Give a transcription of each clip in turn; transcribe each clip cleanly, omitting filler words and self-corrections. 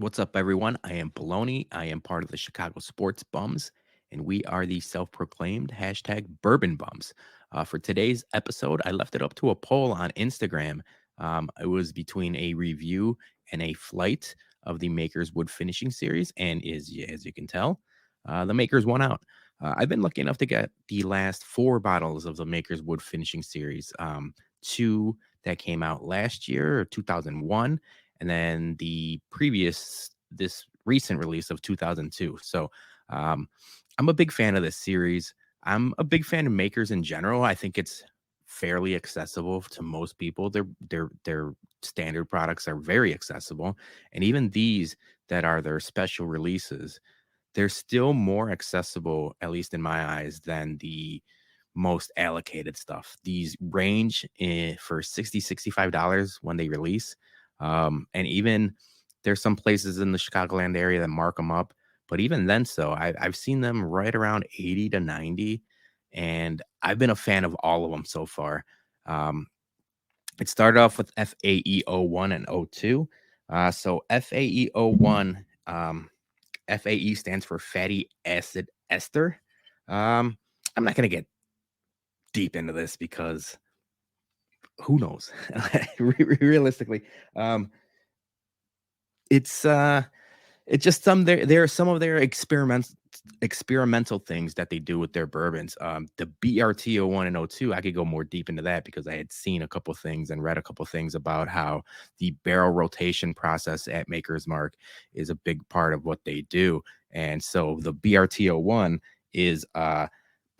What's up, everyone? I am Baloney. I am part of the Chicago Sports Bums, and we are the self proclaimed hashtag Bourbon Bums. For today's episode, I left it up to a poll on Instagram. It was between a review and a flight of the Makers Wood Finishing Series, and as you can tell, the Makers won out. I've been lucky enough to get the last four bottles of the Makers Wood Finishing Series. Two that came out last year, 2001, and then this recent release of 2002. So um, I'm a big fan of this series. I'm a big fan of Makers in general. I think it's fairly accessible to most people. Their standard products are very accessible, and even these that are their special releases, they're still more accessible, at least in my eyes, than the most allocated stuff. These range for $60-$65 when they release. And even there's some places in the Chicagoland area that mark them up. But even then, I've seen them right around 80 to 90. And I've been a fan of all of them so far. Um, it started off with FAE-01 and '02. So FAE-01, FAE stands for fatty acid ester. I'm not going to get deep into this because who knows? Realistically, um, it's it's just there are some of their experimental things that they do with their bourbons. The BRT-01 and '02, I could go more deep into that because I had seen a couple things and read a couple things about how the barrel rotation process at Maker's Mark is a big part of what they do. And so the BRT-01 is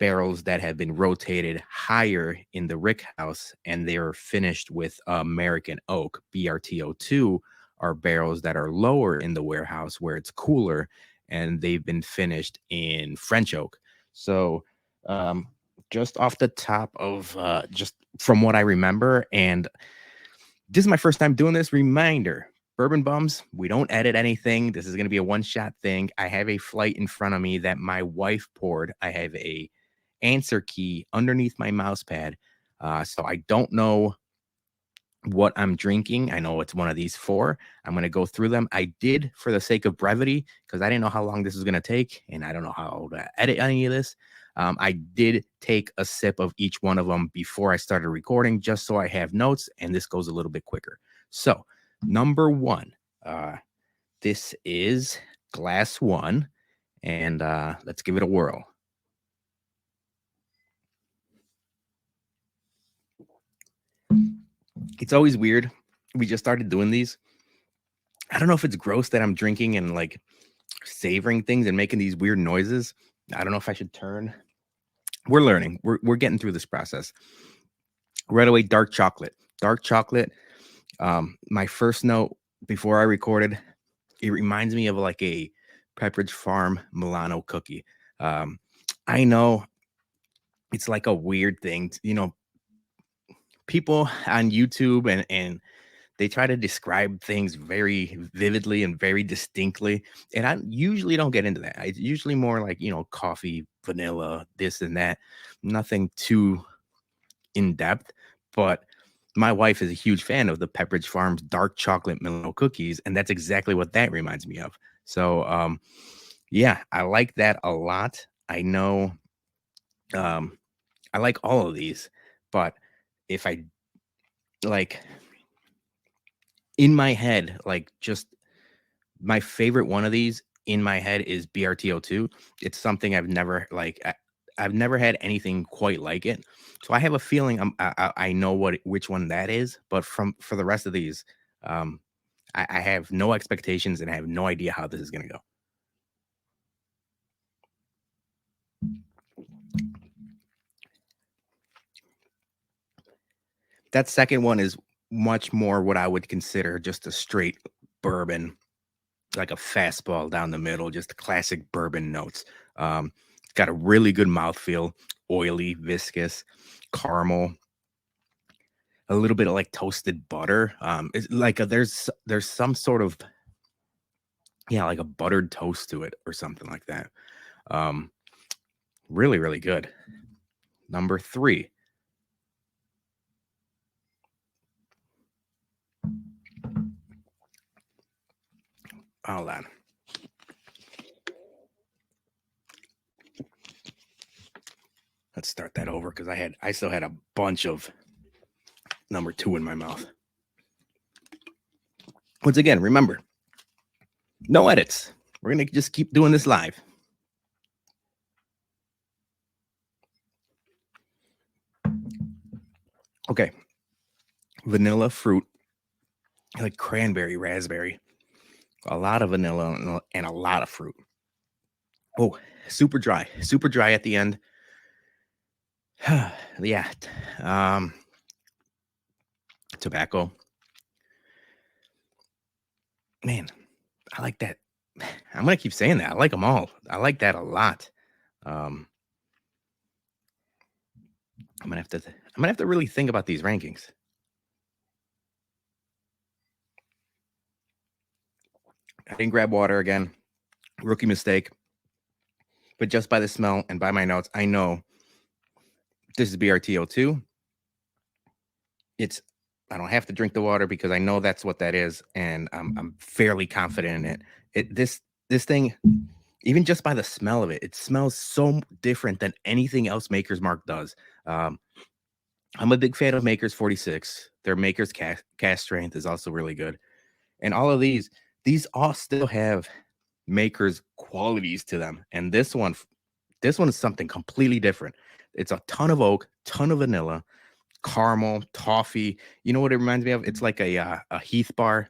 barrels that have been rotated higher in the rick house and they're finished with American oak. BRT-02 are barrels that are lower in the warehouse where it's cooler and they've been finished in French oak. So, um, just off the top of just from what I remember, and this is my first time doing this, reminder Bourbon Bums, we don't edit anything. This is going to be a one shot thing. I have a flight in front of me that my wife poured. I have a answer key underneath my mouse pad. So I don't know what I'm drinking. I know it's one of these four. I'm going to go through them. I did, for the sake of brevity, because I didn't know how long this was going to take, and I don't know how to edit any of this. I did take a sip of each one of them before I started recording, just so I have notes, and this goes a little bit quicker. So, number one, this is glass one, and let's give it a whirl. It's always weird. We just started doing these. I don't know if it's gross that I'm drinking and like savoring things and making these weird noises. I don't know if I should turn. We're learning. We're getting through this process. Right away, dark chocolate. Dark chocolate. My first note before I recorded, it reminds me of like a Pepperidge Farm Milano cookie. I know it's like a weird thing, people on YouTube and they try to describe things very vividly and very distinctly. And I usually don't get into that. It's usually more like, coffee, vanilla, this and that. Nothing too in depth. But my wife is a huge fan of the Pepperidge Farm's dark chocolate Milano cookies. And that's exactly what that reminds me of. So, yeah, I like that a lot. I know I like all of these, but if I like in my head, like just my favorite one of these in my head is BRT-02. It's something I've never I've never had anything quite like it. So I have a feeling I know which one that is, but for the rest of these, um, I have no expectations and I have no idea how this is gonna go. That second one is much more what I would consider just a straight bourbon, like a fastball down the middle, just classic bourbon notes. It's got a really good mouthfeel, oily, viscous, caramel, a little bit of like toasted butter. It's like there's some sort of like a buttered toast to it or something like that. Um, really, really good. Number three. Hold on. Let's start that over because I still had a bunch of number 2 in my mouth. Once again, remember, no edits. We're gonna just keep doing this live. Okay. Vanilla fruit, like cranberry, raspberry, a lot of vanilla and a lot of fruit. Oh, super dry at the end. Yeah. Tobacco. Man, I like that. I'm gonna keep saying that. I like them all. I like that a lot. I'm gonna have to really think about these rankings. I didn't grab water again. Rookie mistake. But just by the smell and by my notes, I know this is BRT-02. I don't have to drink the water because I know that's what that is, and I'm fairly confident in it. This thing, even just by the smell of it, it smells so different than anything else Maker's Mark does. I'm a big fan of Maker's 46. Their Maker's cast strength is also really good, and all of these all still have Maker's qualities to them, and this one is something completely different. It's a ton of oak, ton of vanilla, caramel, toffee. You know what it reminds me of? It's like a Heath bar.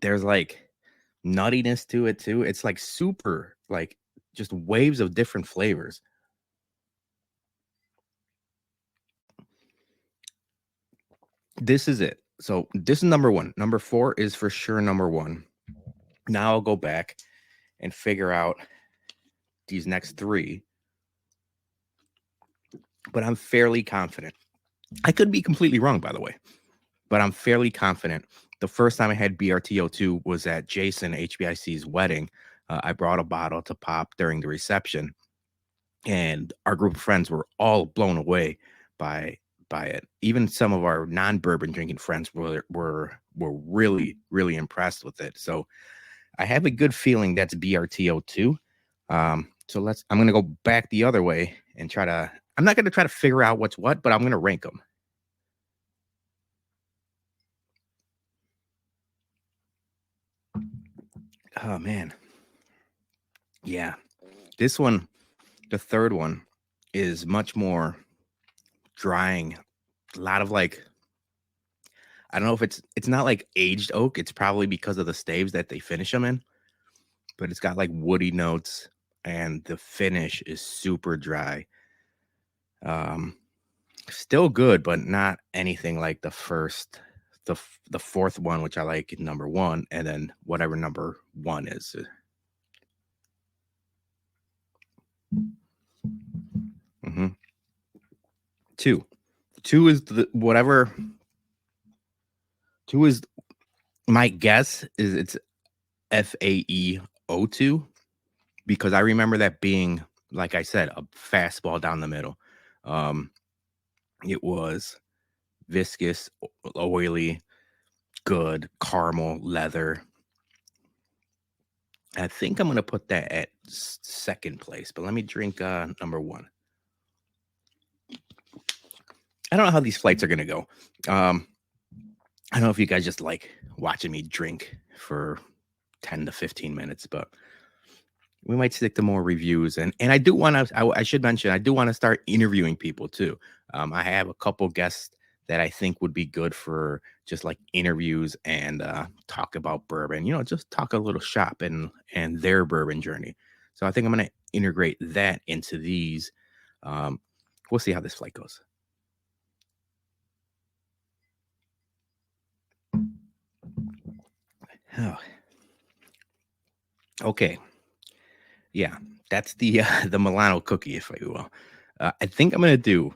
There's like nuttiness to it too. It's like super, like just waves of different flavors. This is it. So this is number 1. Number 4 is for sure number 1. Now I'll go back and figure out these next 3. But I'm fairly confident. I could be completely wrong, by the way, but I'm fairly confident. The first time I had BRT-02 was at Jason HBIC's wedding. I brought a bottle to pop during the reception, and our group of friends were all blown away by it. Even some of our non-bourbon drinking friends were really, really impressed with it. So I have a good feeling that's BRT-02. So I'm going to go back the other way and I'm not going to try to figure out what's what, but I'm going to rank them. Oh, man. Yeah. This one, the third one, is much more drying. A lot of like, I don't know if it's not like aged oak. It's probably because of the staves that they finish them in, but it's got like woody notes and the finish is super dry. Still good, but not anything like the fourth one, which I like number 1, and then whatever number 1 is. Mm-hmm. 2 is whatever. 2 is, my guess is it's FAE-02, because I remember that being, like I said, a fastball down the middle. It was viscous, oily, good, caramel, leather. I think I'm going to put that at second place, but let me drink number 1. I don't know how these flights are going to go. I don't know if you guys just like watching me drink for 10 to 15 minutes, but we might stick to more reviews. And I do want to, I should mention, I do want to start interviewing people too. I have a couple guests that I think would be good for just like interviews and talk about bourbon, just talk a little shop and their bourbon journey. So I think I'm going to integrate that into these. We'll see how this flight goes. Oh. Okay. Yeah, that's the Milano cookie, if you will. I think I'm going to do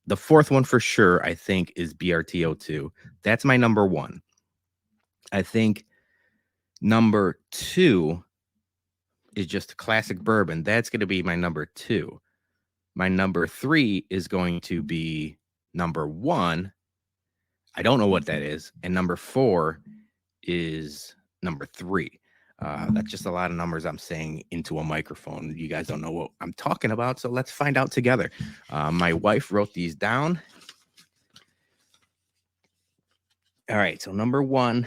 the fourth one for sure. I think is BRT-02. That's my number 1. I think number 2 is just classic bourbon. That's going to be my number 2. My number 3 is going to be number 1. I don't know what that is. And number 4 is number 3. That's just a lot of numbers I'm saying into a microphone. You guys don't know what I'm talking about, so let's find out together. My wife wrote these down. All right, so number 1,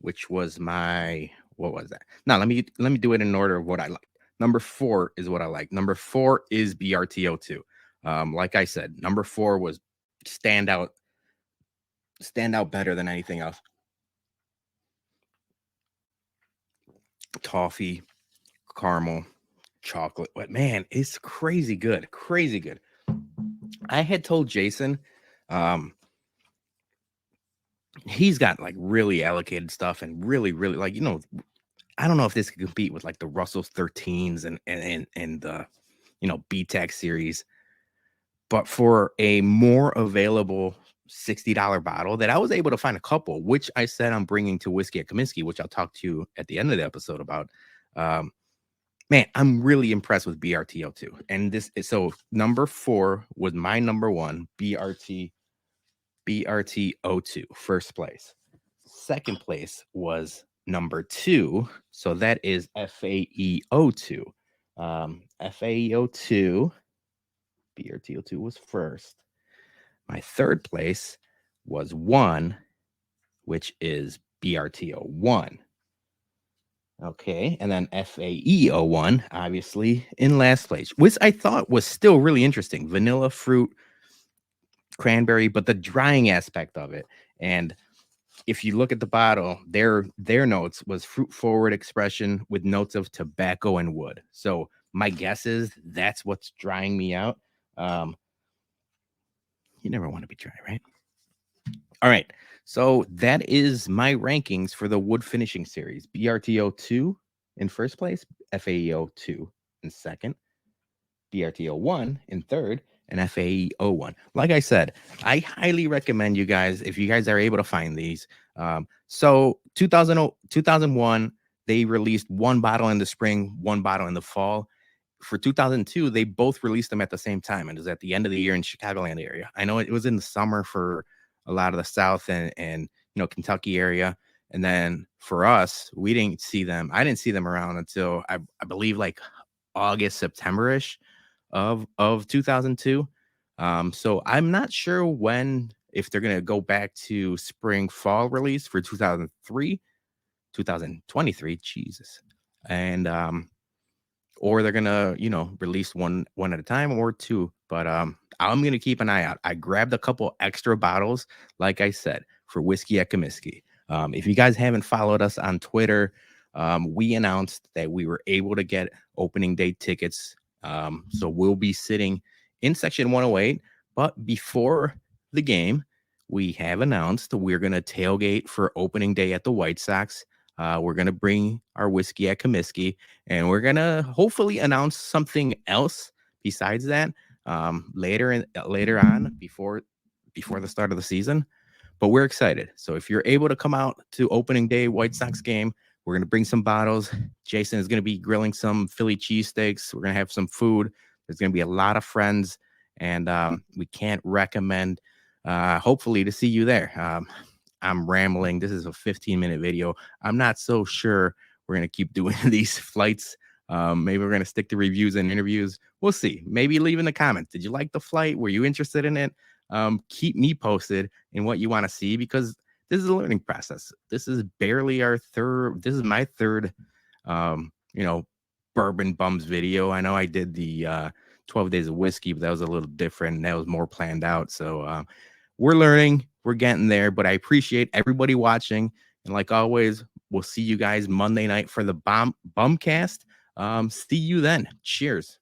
which was what was that? Now let me do it in order of what I like. Number 4 is what I like. Number 4 is BRT-02. Like I said, number 4 was stand out better than anything else. Toffee, caramel, chocolate. But man, it's crazy good. I had told Jason, he's got like really allocated stuff and really, like, I don't know if this could compete with like the Russell's 13s and the, BTAC series, but for a more available $60 bottle that I was able to find a couple, which I said I'm bringing to Whiskey at Comiskey, which I'll talk to you at the end of the episode about. Man, I'm really impressed with BRT-02. And so number 4 was my number 1, BRT-02, first place. Second place was number 2. So that is FAE-02. FAE-02, BRT-02 was first. My third place was 1, which is BRT-01. Okay, and then FAE-01, obviously, in last place, which I thought was still really interesting. Vanilla, fruit, cranberry, but the drying aspect of it. And if you look at the bottle, their notes was fruit-forward expression with notes of tobacco and wood. So my guess is that's what's drying me out. You never want to be dry, right? All right, so that is my rankings for the wood finishing series. BRT-02 in first place, FAE-02 in second, BRT-01 in third, and FAE-01. Like I said, I highly recommend you guys, if you guys are able to find these. So 2001, they released 1 bottle in the spring, 1 bottle in the fall. For 2002, they both released them at the same time. And it was at the end of the year in Chicagoland area. I know it was in the summer for a lot of the South and Kentucky area. And then for us, we didn't see them. I didn't see them around until I believe like August, September-ish of 2002. So I'm not sure if they're going to go back to spring fall release for 2023, Jesus. And, or they're gonna, release one at a time or 2. But I'm gonna keep an eye out. I grabbed a couple extra bottles, like I said, for Whiskey at Comiskey. If you guys haven't followed us on Twitter, we announced that we were able to get opening day tickets. So we'll be sitting in section 108. But before the game, we have announced we're gonna tailgate for opening day at the White Sox. We're going to bring our Whiskey at Comiskey, and we're going to hopefully announce something else besides that later on before the start of the season. But we're excited. So if you're able to come out to opening day White Sox game, we're going to bring some bottles. Jason is going to be grilling some Philly cheesesteaks. We're going to have some food. There's going to be a lot of friends, and we can't recommend, hopefully, to see you there. I'm rambling. This is a 15-minute video. I'm not so sure we're going to keep doing these flights. Maybe we're going to stick to reviews and interviews. We'll see. Maybe leave in the comments. Did you like the flight? Were you interested in it? Keep me posted in what you want to see, because this is a learning process. This is barely this is my third, Bourbon Bums video. I know I did the 12 Days of Whiskey, but that was a little different. That was more planned out. So we're learning. We're getting there, but I appreciate everybody watching. And like always, we'll see you guys Monday night for the Bumcast. See you then. Cheers.